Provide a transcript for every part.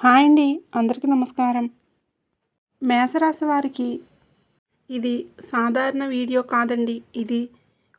Hi అండి. అందరికీ నమస్కారం. మేషరాశి వారికి ఇది సాధారణ వీడియో కాదండి. ఇది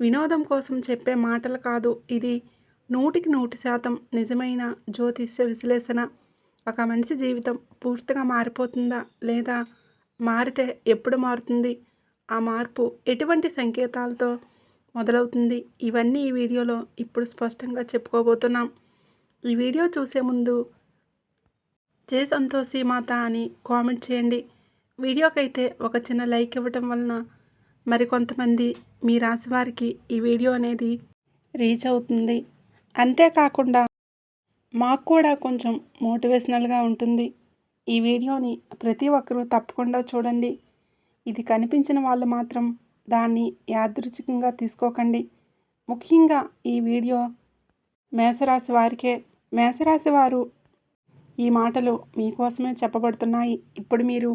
వినోదం కోసం చెప్పే మాటలు కాదు. ఇది 100% నిజమైన జ్యోతిష్య విశ్లేషణ. ఒక మనిషి జీవితం పూర్తిగా మారిపోతుందా? లేదా మారితే ఎప్పుడు మారుతుంది? ఆ మార్పు ఎటువంటి సంకేతాలతో మొదలవుతుంది? ఇవన్నీ ఈ వీడియోలో ఇప్పుడు స్పష్టంగా చెప్పుకోబోతున్నాం. ఈ వీడియో చూసే ముందు జై సంతోషి మాత అని కామెంట్ చేయండి. వీడియోకైతే ఒక చిన్న లైక్ ఇవ్వటం వలన మరికొంతమంది మీ రాశి వారికి ఈ వీడియో అనేది రీచ్ అవుతుంది. అంతేకాకుండా మాకు కూడా కొంచెం మోటివేషనల్గా ఉంటుంది. ఈ వీడియోని ప్రతి ఒక్కరూ తప్పకుండా చూడండి. ఇది కనిపించిన వాళ్ళు మాత్రం దాన్ని యాదృచ్ఛికంగా తీసుకోకండి. ముఖ్యంగా ఈ వీడియో మేషరాశి వారికే. మేషరాశి వారు ఈ మాటలు మీకోసమే చెప్పబడుతున్నాయి. ఇప్పుడు మీరు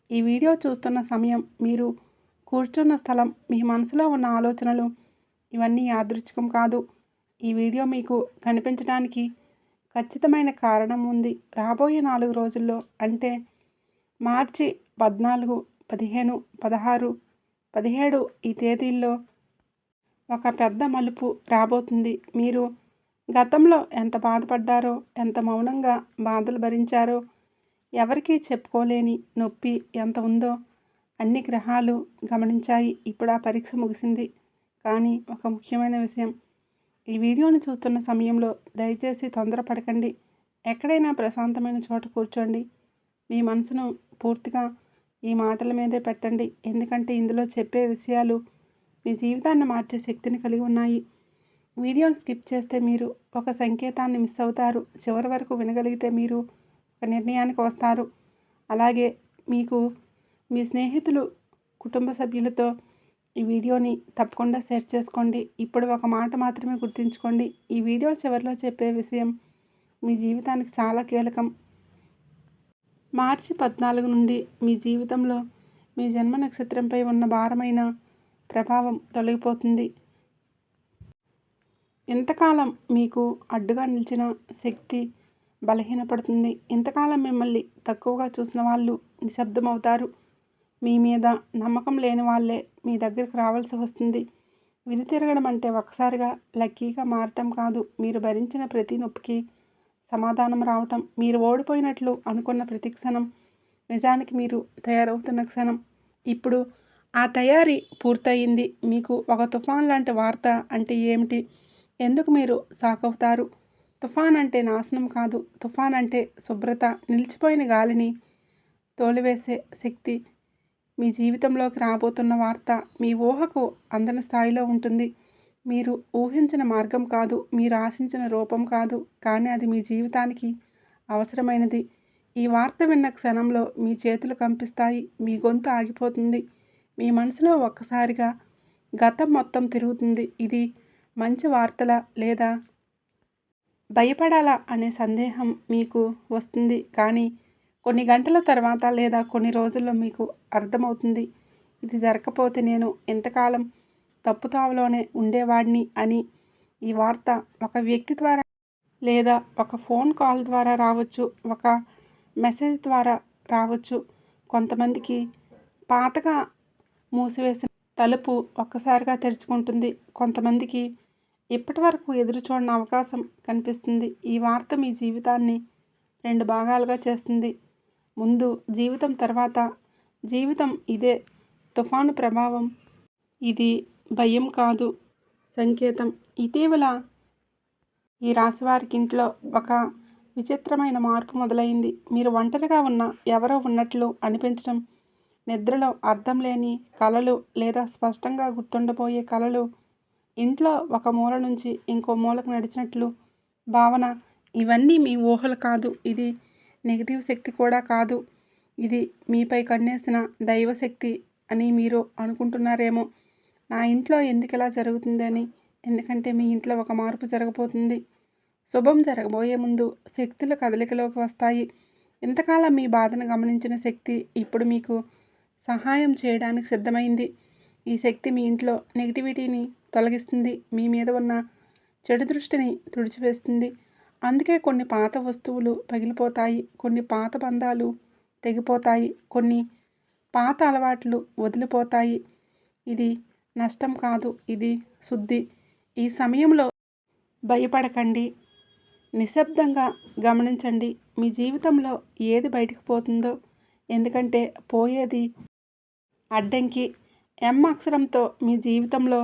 ఈ వీడియో చూస్తున్న సమయం, మీరు కూర్చున్న స్థలం, మీ మనసులో ఉన్న ఆలోచనలు ఇవన్నీ యాదృచ్ఛికం కాదు. ఈ వీడియో మీకు కనిపించడానికి ఖచ్చితమైన కారణం ఉంది. రాబోయే 4 రోజుల్లో అంటే మార్చి 14, 15, 16, 17 ఈ తేదీల్లో ఒక పెద్ద మలుపు రాబోతుంది. మీరు గతంలో ఎంత బాధపడ్డారో, ఎంత మౌనంగా బాధలు భరించారో, ఎవరికీ చెప్పుకోలేని నొప్పి ఎంత ఉందో అన్ని గ్రహాలు గమనించాయి. ఇప్పుడు ఆ పరీక్ష ముగిసింది. కానీ ఒక ముఖ్యమైన విషయం, ఈ వీడియోని చూస్తున్న సమయంలో దయచేసి తొందరపడకండి. ఎక్కడైనా ప్రశాంతమైన చోట కూర్చోండి. మీ మనసును పూర్తిగా ఈ మాటల మీదే పెట్టండి. ఎందుకంటే ఇందులో చెప్పే విషయాలు మీ జీవితాన్ని మార్చే శక్తిని కలిగి ఉన్నాయి. వీడియోని స్కిప్ చేస్తే మీరు ఒక సంకేతాన్ని మిస్ అవుతారు. చివరి వరకు వినగలిగితే మీరు ఒక నిర్ణయానికి వస్తారు. అలాగే మీకు మీ స్నేహితులు, కుటుంబ సభ్యులతో ఈ వీడియోని తప్పకుండా షేర్ చేసుకోండి. ఇప్పుడు ఒక మాట మాత్రమే గుర్తుంచుకోండి. ఈ వీడియో చివరిలో చెప్పే విషయం మీ జీవితానికి చాలా కీలకం. మార్చి 14 నుండి మీ జీవితంలో మీ జన్మ నక్షత్రంపై ఉన్న భారమైన ప్రభావం తొలగిపోతుంది. ఇంతకాలం మీకు అడ్డుగా నిలిచిన శక్తి బలహీనపడుతుంది. ఇంతకాలం మిమ్మల్ని తక్కువగా చూసిన వాళ్ళు నిశ్శబ్దమవుతారు. మీ మీద నమ్మకం లేని వాళ్ళే మీ దగ్గరికి రావాల్సి వస్తుంది. విధి తిరగడం అంటే ఒకసారిగా లక్కీగా మారటం కాదు. మీరు భరించిన ప్రతి నొప్పికి సమాధానం రావటం. మీరు ఓడిపోయినట్లు అనుకున్న ప్రతి క్షణం నిజానికి మీరు తయారవుతున్న క్షణం. ఇప్పుడు ఆ తయారీ పూర్తయింది. మీకు ఒక తుఫాన్ లాంటి వార్త అంటే ఏమిటి? ఎందుకు మీరు షాక్ అవుతారు? తుఫాన్ అంటే నాశనం కాదు. తుఫాన్ అంటే శుభ్రత. నిలిచిపోయిన గాలిని తోలివేసే శక్తి. మీ జీవితంలోకి రాబోతున్న వార్త మీ ఊహకు అందని స్థాయిలో ఉంటుంది. మీరు ఊహించిన మార్గం కాదు, మీరు ఆశించిన రూపం కాదు, కానీ అది మీ జీవితానికి అవసరమైనది. ఈ వార్త విన్న క్షణంలో మీ చేతులు కంపిస్తాయి, మీ గొంతు ఆగిపోతుంది, మీ మనసులో ఒక్కసారిగా గతం మొత్తం తిరుగుతుంది. ఇది మంచి వార్తలా లేదా భయపడాలా అనే సందేహం మీకు వస్తుంది. కానీ కొన్ని గంటల తర్వాత లేదా కొన్ని రోజుల్లో మీకు అర్థమవుతుంది, ఇది జరగకపోతే నేను ఎంతకాలం తప్పుతావలోనే ఉండేవాడిని అని. ఈ వార్త ఒక వ్యక్తి ద్వారా లేదా ఒక ఫోన్ కాల్ ద్వారా రావచ్చు, ఒక మెసేజ్ ద్వారా రావచ్చు. కొంతమందికి పాతగా మూసివేసిన తలుపు ఒక్కసారిగా తెరుచుకుంటుంది. కొంతమందికి ఇప్పటి వరకు ఎదురు చూడని అవకాశం కనిపిస్తుంది. ఈ వార్త మీ జీవితాన్ని 2 భాగాలుగా చేస్తుంది. ముందు జీవితం, తర్వాత జీవితం. ఇదే తుఫాను ప్రభావం. ఇది భయం కాదు, సంకేతం. ఇటీవల ఈ రాశివారికి ఇంట్లో ఒక విచిత్రమైన మార్పు మొదలైంది. మీరు ఒంటరిగా ఉన్న ఎవరో ఉన్నట్లు అనిపించడం, నిద్రలో అర్థం లేని కలలు లేదా స్పష్టంగా గుర్తుండిపోయే కలలు, ఇంట్లో ఒక మూల నుంచి ఇంకో మూలకు నడిచినట్లు భావన. ఇవన్నీ మీ ఊహలు కాదు. ఇది నెగిటివ్ శక్తి కూడా కాదు. ఇది మీపై కన్నేసిన దైవశక్తి అని మీరు అనుకుంటున్నారేమో. నా ఇంట్లో ఎందుకు ఇలా జరుగుతుందని. ఎందుకంటే మీ ఇంట్లో ఒక మార్పు జరగబోతుంది. శుభం జరగబోయే ముందు శక్తులు కదలికలోకి వస్తాయి. ఇంతకాలం మీ బాధను గమనించిన శక్తి ఇప్పుడు మీకు సహాయం చేయడానికి సిద్ధమైంది. ఈ శక్తి మీ ఇంట్లో నెగిటివిటీని తొలగిస్తుంది, మీ మీద ఉన్న చెడు దృష్టిని తుడిచివేస్తుంది. అందుకే కొన్ని పాత వస్తువులు పగిలిపోతాయి, కొన్ని పాత బంధాలు తెగిపోతాయి, కొన్ని పాత అలవాట్లు వదిలిపోతాయి. ఇది నష్టం కాదు, ఇది శుద్ధి. ఈ సమయంలో భయపడకండి, నిశ్శబ్దంగా గమనించండి మీ జీవితంలో ఏది బయటకు పోతుందో. ఎందుకంటే పోయేది అడ్డంకి. ఎం అక్షరంతో మీ జీవితంలో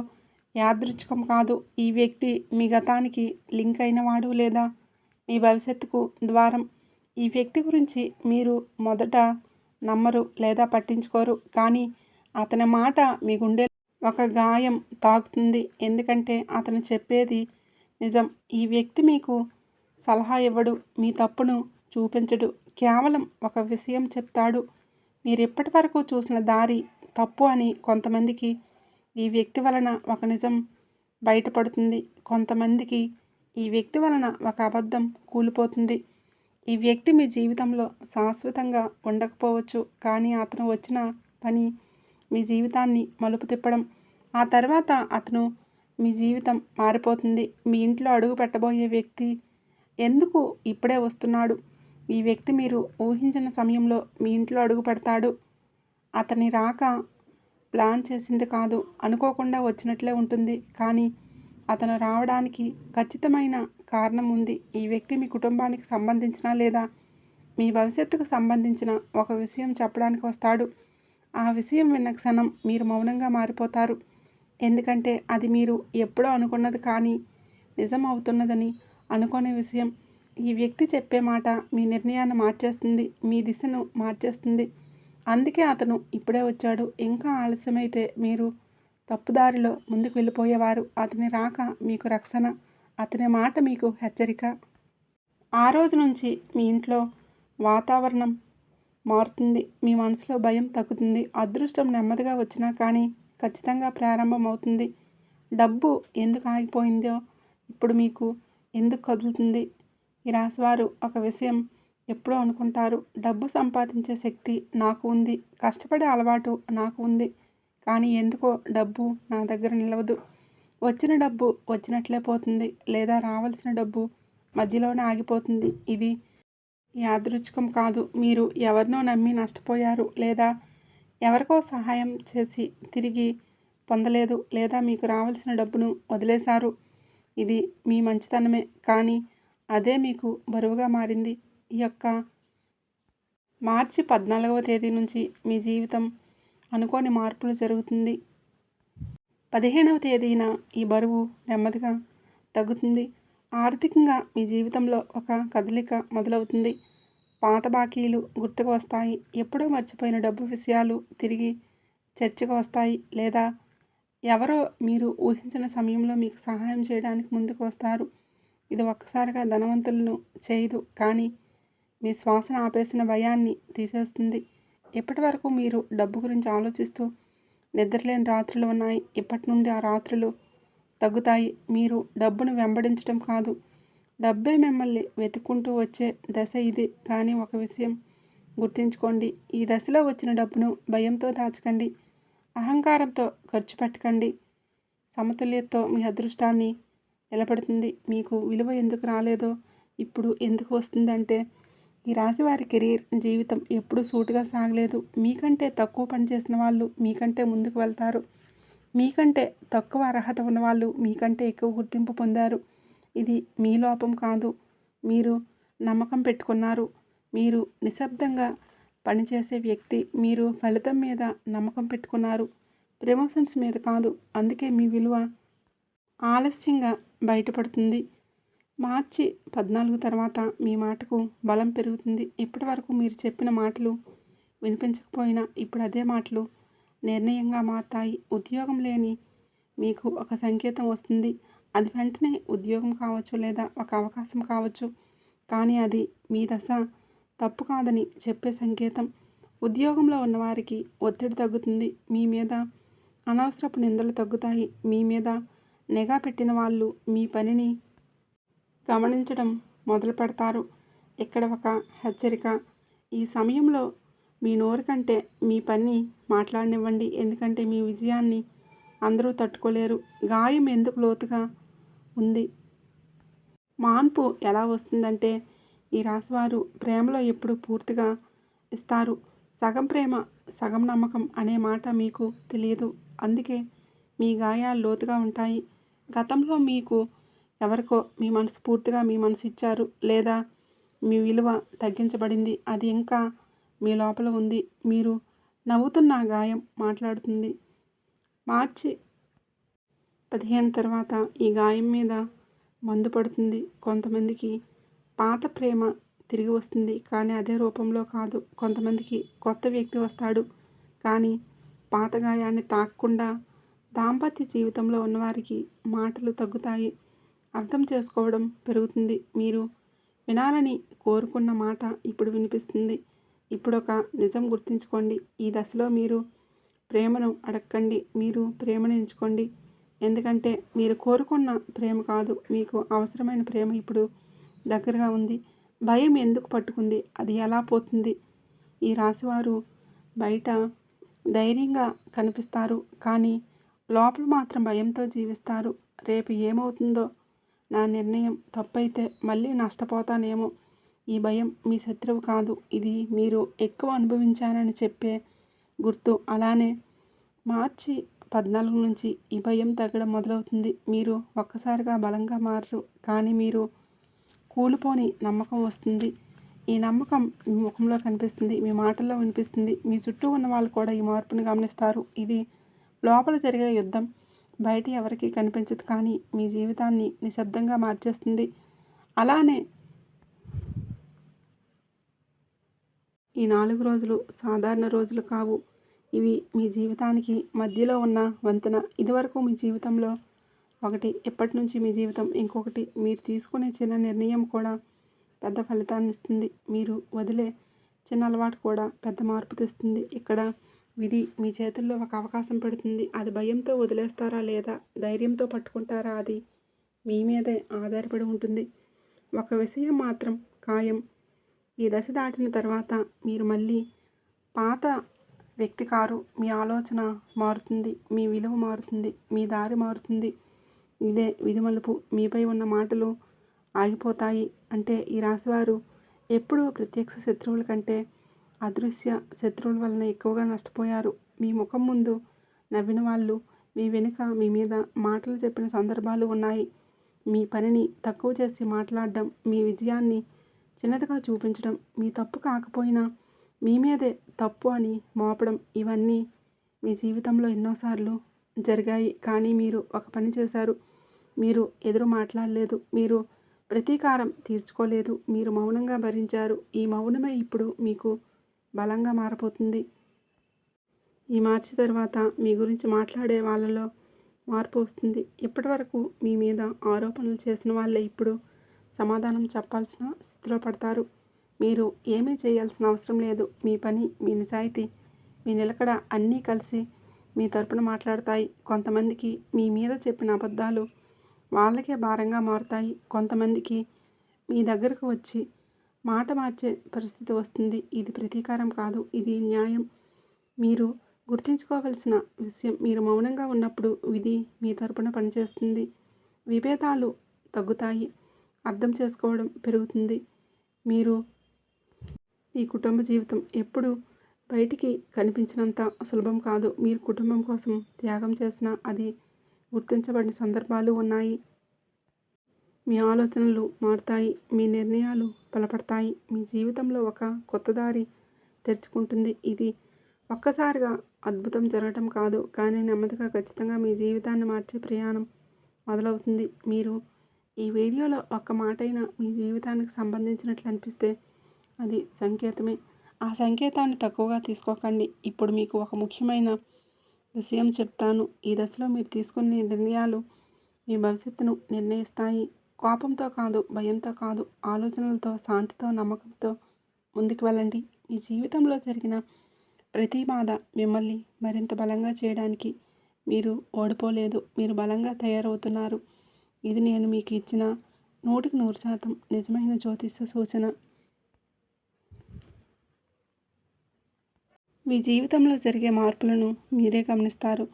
యాదృచ్ఛికం కాదు. ఈ వ్యక్తి మీ గతానికి లింక్ అయినవాడు లేదా మీ భవిష్యత్తుకు ద్వారం. ఈ వ్యక్తి గురించి మీరు మొదట నమ్మరు లేదా పట్టించుకోరు, కానీ అతని మాట మీ గుండె ఒక గాయం తాకుతుంది. ఎందుకంటే అతను చెప్పేది నిజం. ఈ వ్యక్తి మీకు సలహా ఇవ్వడు, మీ తప్పును చూపించడు, కేవలం ఒక విషయం చెప్తాడు. మీరు ఇప్పటి వరకు చూసిన దారి తప్పు అని. కొంతమందికి ఈ వ్యక్తి వలన ఒక నిజం బయటపడుతుంది, కొంతమందికి ఈ వ్యక్తి వలన ఒక అబద్ధం కూలిపోతుంది. ఈ వ్యక్తి మీ జీవితంలో శాశ్వతంగా ఉండకపోవచ్చు, కానీ అతను వచ్చిన పని మీ జీవితాన్ని మలుపు తిప్పడం. ఆ తర్వాత అతను మీ జీవితం మారిపోతుంది. మీ ఇంట్లో అడుగు పెట్టబోయే వ్యక్తి ఎందుకు ఇప్పుడే వస్తున్నాడు? ఈ వ్యక్తి మీరు ఊహించిన సమయంలో మీ ఇంట్లో అడుగు పెడతాడు. అతని రాక ప్లాన్ చేసింది కాదు, అనుకోకుండా వచ్చినట్లే ఉంటుంది, కానీ అతను రావడానికి ఖచ్చితమైన కారణం ఉంది. ఈ వ్యక్తి మీ కుటుంబానికి సంబంధించిన లేదా మీ భవిష్యత్తుకు సంబంధించిన ఒక విషయం చెప్పడానికి వస్తాడు. ఆ విషయం విన్న క్షణం మీరు మౌనంగా మారిపోతారు. ఎందుకంటే అది మీరు ఎప్పుడో అనుకున్నది కానీ నిజం అవుతున్నదని అనుకోని విషయం. ఈ వ్యక్తి చెప్పే మాట మీ నిర్ణయాన్ని మార్చేస్తుంది, మీ దిశను మార్చేస్తుంది. అందుకే అతను ఇప్పుడే వచ్చాడు. ఇంకా ఆలస్యమైతే మీరు తప్పుదారిలో ముందుకు వెళ్ళిపోయేవారు. అతని రాక మీకు రక్షణ, అతని మాట మీకు హెచ్చరిక. ఆ రోజు నుంచి మీ ఇంట్లో వాతావరణం మారుతుంది, మీ మనసులో భయం తగ్గుతుంది. అదృష్టం నెమ్మదిగా వచ్చినా కానీ ఖచ్చితంగా ప్రారంభం అవుతుంది. డబ్బు ఎందుకు ఆగిపోయిందో ఇప్పుడు మీకు ఎందుకు కదులుతుంది? ఈ రాశివారు ఒక విషయం ఎప్పుడూ అనుకుంటారు, డబ్బు సంపాదించే శక్తి నాకు ఉంది, కష్టపడే అలవాటు నాకు ఉంది, కానీ ఎందుకో డబ్బు నా దగ్గర నిలవదు. వచ్చిన డబ్బు వచ్చినట్లే పోతుంది, లేదా రావాల్సిన డబ్బు మధ్యలోనే ఆగిపోతుంది. ఇది యాదృచ్ఛికం కాదు. మీరు ఎవరినో నమ్మి నష్టపోయారు, లేదా ఎవరికో సహాయం చేసి తిరిగి పొందలేదు, లేదా మీకు రావాల్సిన డబ్బును వదిలేశారు. ఇది మీ మంచితనమే, కానీ అదే మీకు బరువుగా మారింది. ఈ యొక్క మార్చి 14వ తేదీ నుంచి మీ జీవితం అనుకోని మార్పులు జరుగుతుంది. 15వ తేదీన ఈ బరువు నెమ్మదిగా తగ్గుతుంది. ఆర్థికంగా మీ జీవితంలో ఒక కదలిక మొదలవుతుంది. పాత బాకీలు గుర్తుకు వస్తాయి, ఎప్పుడో మర్చిపోయిన డబ్బు విషయాలు తిరిగి చర్చకు వస్తాయి, లేదా ఎవరో మీరు ఊహించిన సమయంలో మీకు సహాయం చేయడానికి ముందుకు వస్తారు. ఇది ఒక్కసారిగా ధనవంతులను చేయదు, కానీ మీ శ్వాసను ఆపేసిన భయాన్ని తీసేస్తుంది. ఇప్పటి వరకు మీరు డబ్బు గురించి ఆలోచిస్తూ నిద్రలేని రాత్రులు ఉన్నాయి. ఇప్పటి నుండి ఆ రాత్రులు తగ్గుతాయి. మీరు డబ్బును వెంబడించడం కాదు, డబ్బే మిమ్మల్ని వెతుక్కుంటూ వచ్చే దశ ఇది. కానీ ఒక విషయం గుర్తుంచుకోండి, ఈ దశలో వచ్చిన డబ్బును భయంతో దాచకండి, అహంకారంతో ఖర్చు పెట్టకండి. సమతుల్యతతో మీ అదృష్టాన్ని నిలబడుతుంది. మీకు విలువ ఎందుకు రాలేదో ఇప్పుడు ఎందుకు వస్తుందంటే, ఈ రాశి వారి కెరీర్ జీవితం ఎప్పుడూ సూటుగా సాగలేదు. మీకంటే తక్కువ పనిచేసిన వాళ్ళు మీకంటే ముందుకు వెళ్తారు. మీకంటే తక్కువ అర్హత ఉన్నవాళ్ళు మీకంటే ఎక్కువ గుర్తింపు పొందారు. ఇది మీ లోపం కాదు, మీరు నమ్మకం పెట్టుకున్నారు. మీరు నిశ్శబ్దంగా పనిచేసే వ్యక్తి, మీరు ఫలితం మీద నమ్మకం పెట్టుకున్నారు, ప్రమోషన్స్ మీద కాదు. అందుకే మీ విలువ ఆలస్యంగా బయటపడుతుంది. మార్చి 14 తర్వాత మీ మాటకు బలం పెరుగుతుంది. ఇప్పటి వరకు మీరు చెప్పిన మాటలు వినిపించకపోయినా ఇప్పుడు అదే మాటలు నిర్ణయంగా మారతాయి. ఉద్యోగం లేని మీకు ఒక సంకేతం వస్తుంది. అది వెంటనే ఉద్యోగం కావచ్చు, లేదా ఒక అవకాశం కావచ్చు, కానీ అది మీ దశ తప్పు కాదని చెప్పే సంకేతం. ఉద్యోగంలో ఉన్నవారికి ఒత్తిడి తగ్గుతుంది, మీ మీద అనవసరపు నిందలు తగ్గుతాయి, మీ మీద నిఘా పెట్టిన వాళ్ళు మీ పనిని గమనించడం మొదలు పెడతారు. ఇక్కడ ఒక హెచ్చరిక, ఈ సమయంలో మీ నోరు కంటే మీ పని మాట్లాడనివ్వండి, ఎందుకంటే మీ విజయాన్ని అందరూ తట్టుకోలేరు. గాయం ఎందుకు లోతుగా ఉంది, మార్పు ఎలా వస్తుందంటే, ఈ రాశివారు ప్రేమలో ఎప్పుడు పూర్తిగా ఇస్తారు. సగం ప్రేమ, సగం నమ్మకం అనే మాట మీకు తెలియదు. అందుకే మీ గాయాలు లోతుగా ఉంటాయి. గతంలో మీకు ఎవరికో మీ మనసు ఇచ్చారు, లేదా మీ విలువ తగ్గించబడింది. అది ఇంకా మీ లోపల ఉంది. మీరు నవ్వుతున్న గాయం మాట్లాడుతుంది. మార్చి 15 తర్వాత ఈ గాయం మీద మందు పడుతుంది. కొంతమందికి పాత ప్రేమ తిరిగి వస్తుంది, కానీ అదే రూపంలో కాదు. కొంతమందికి కొత్త వ్యక్తి వస్తాడు, కానీ పాత గాయాన్ని తాకకుండా. దాంపత్య జీవితంలో ఉన్నవారికి మాటలు తగ్గుతాయి, అర్థం చేసుకోవడం పెరుగుతుంది. మీరు వినాలని కోరుకున్న మాట ఇప్పుడు వినిపిస్తుంది. ఇప్పుడు ఒక నిజం గుర్తుంచుకోండి, ఈ దశలో మీరు ప్రేమను అడగండి, మీరు ప్రేమను ఎంచుకోండి. ఎందుకంటే మీరు కోరుకున్న ప్రేమ కాదు, మీకు అవసరమైన ప్రేమ ఇప్పుడు దగ్గరగా ఉంది. భయం ఎందుకు పట్టుకుంది, అది ఎలా పోతుంది? ఈ రాశివారు బయట ధైర్యంగా కనిపిస్తారు, కానీ లోపల మాత్రం భయంతో జీవిస్తారు. రేపు ఏమవుతుందో, నా నిర్ణయం తప్పైతే మళ్ళీ నష్టపోతానేమో. ఈ భయం మీ శత్రువు కాదు, ఇది మీరు ఎక్కువ అనుభవించారని చెప్పే గుర్తు. అలానే మార్చి 14 నుంచి ఈ భయం తగ్గడం మొదలవుతుంది. మీరు ఒక్కసారిగా బలంగా మారరు, కానీ మీరు కూలిపోని నమ్మకం వస్తుంది. ఈ నమ్మకం మీ ముఖంలో కనిపిస్తుంది, మీ మాటల్లో వినిపిస్తుంది. మీ చుట్టూ ఉన్న వాళ్ళు కూడా ఈ మార్పును గమనిస్తారు. ఇది లోపల జరిగే యుద్ధం, బయట ఎవరికీ కనిపించదు, కానీ మీ జీవితాన్ని నిశ్శబ్దంగా మార్చేస్తుంది. అలానే ఈ 4 రోజులు సాధారణ రోజులు కావు. ఇవి మీ జీవితానికి మధ్యలో ఉన్న వంతెన. ఇదివరకు మీ జీవితంలో ఒకటి, ఎప్పటి నుంచి మీ జీవితం ఇంకొకటి. మీరు తీసుకునే చిన్న నిర్ణయం కూడా పెద్ద ఫలితాన్ని ఇస్తుంది. మీరు వదిలే చిన్న అలవాటు కూడా పెద్ద మార్పు తెస్తుంది. ఇక్కడ విధి మీ చేతుల్లో ఒక అవకాశం పెడుతుంది. అది భయంతో వదిలేస్తారా లేదా ధైర్యంతో పట్టుకుంటారా, అది మీ మీదే ఆధారపడి ఉంటుంది. ఒక విషయం మాత్రం ఖాయం, ఈ దశ దాటిన తర్వాత మీరు మళ్ళీ పాత వ్యక్తి కారు. మీ ఆలోచన మారుతుంది, మీ విలువ మారుతుంది, మీ దారి మారుతుంది. ఇదే విధి మలుపు. మీపై ఉన్న మాటలు ఆగిపోతాయి. అంటే ఈ రాశివారు ఎప్పుడూ ప్రత్యక్ష శత్రువుల కంటే అదృశ్య శత్రువుల వలన ఎక్కువగా నష్టపోయారు. మీ ముఖం ముందు నవ్విన వాళ్ళు మీ వెనుక మీ మీద మాటలు చెప్పిన సందర్భాలు ఉన్నాయి. మీ పనిని తక్కువ చేసి మాట్లాడడం, మీ విజయాన్ని చిన్నదిగా చూపించడం, మీ తప్పు కాకపోయినా మీ మీదే తప్పు అని మోపడం, ఇవన్నీ మీ జీవితంలో ఎన్నోసార్లు జరిగాయి. కానీ మీరు ఒక పని చేశారు, మీరు ఎదురు మాట్లాడలేదు, మీరు ప్రతీకారం తీర్చుకోలేదు, మీరు మౌనంగా భరించారు. ఈ మౌనమే ఇప్పుడు మీకు బలంగా మారబోతుంది. ఈ మార్చి తర్వాత మీ గురించి మాట్లాడే వాళ్ళలో మార్పు వస్తుంది. ఇప్పటి వరకు మీ మీద ఆరోపణలు చేసిన వాళ్ళే ఇప్పుడు సమాధానం చెప్పాల్సిన స్థితిలో పడతారు. మీరు ఏమీ చేయాల్సిన అవసరం లేదు. మీ పని, మీ నిజాయితీ, మీ నిలకడ అన్నీ కలిసి మీ తరపున మాట్లాడతాయి. కొంతమందికి మీ మీద చెప్పిన అబద్ధాలు వాళ్ళకే భారంగా మారుతాయి. కొంతమందికి మీ దగ్గరకు వచ్చి మాట మార్చే పరిస్థితి వస్తుంది. ఇది ప్రతీకారం కాదు, ఇది న్యాయం. మీరు గుర్తుంచుకోవలసిన విషయం, మీరు మౌనంగా ఉన్నప్పుడు విధి మీ తరపున పనిచేస్తుంది. విభేదాలు తగ్గుతాయి, అర్థం చేసుకోవడం పెరుగుతుంది. మీరు మీ కుటుంబ జీవితం ఎప్పుడు బయటికి కనిపించినంత సులభం కాదు. మీరు కుటుంబం కోసం త్యాగం చేసినా అది గుర్తించబడిన సందర్భాలు ఉన్నాయి. మీ ఆలోచనలు మారుతాయి, మీ నిర్ణయాలు బలపడతాయి. మీ జీవితంలో ఒక కొత్త దారి తెరుచుకుంటుంది. ఇది ఒక్కసారిగా అద్భుతం జరగటం కాదు, కానీ నెమ్మదిగా ఖచ్చితంగా మీ జీవితాన్ని మార్చే ప్రయాణం మొదలవుతుంది. మీరు ఈ వీడియోలో ఒక్క మాటైనా మీ జీవితానికి సంబంధించినట్లు అనిపిస్తే అది సంకేతమే. ఆ సంకేతాన్ని తక్కువగా తీసుకోకండి. ఇప్పుడు మీకు ఒక ముఖ్యమైన విషయం చెప్తాను. ఈ దశలో మీరు తీసుకునే నిర్ణయాలు మీ భవిష్యత్తును నిర్ణయిస్తాయి. కోపంతో కాదు, భయంతో కాదు, ఆలోచనలతో, శాంతితో, నమ్మకంతో ముందుకు వెళ్ళండి. మీ జీవితంలో జరిగిన ప్రతి బాధ మిమ్మల్ని మరింత బలంగా చేయడానికి. మీరు ఓడిపోలేదు, మీరు బలంగా తయారవుతున్నారు. ఇది నేను మీకు ఇచ్చిన 100% నిజమైన జ్యోతిష సూచన. మీ జీవితంలో జరిగే మార్పులను మీరే గమనిస్తారు.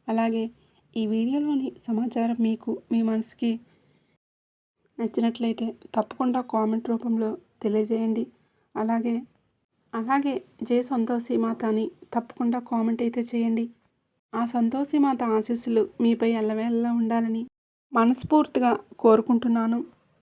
అలాగే ఈ వీడియోలోని సమాచారం మీకు మీ మనసుకి నచ్చినట్లయితే తప్పకుండా కామెంట్ రూపంలో తెలియజేయండి. అలాగే అలాగే జై సంతోషి మాత అని తప్పకుండా కామెంట్ అయితే చేయండి. ఆ సంతోషి మాత ఆశీస్సులు మీపై ఎల్లవేళలా ఉండాలని మనస్ఫూర్తిగా కోరుకుంటున్నాను.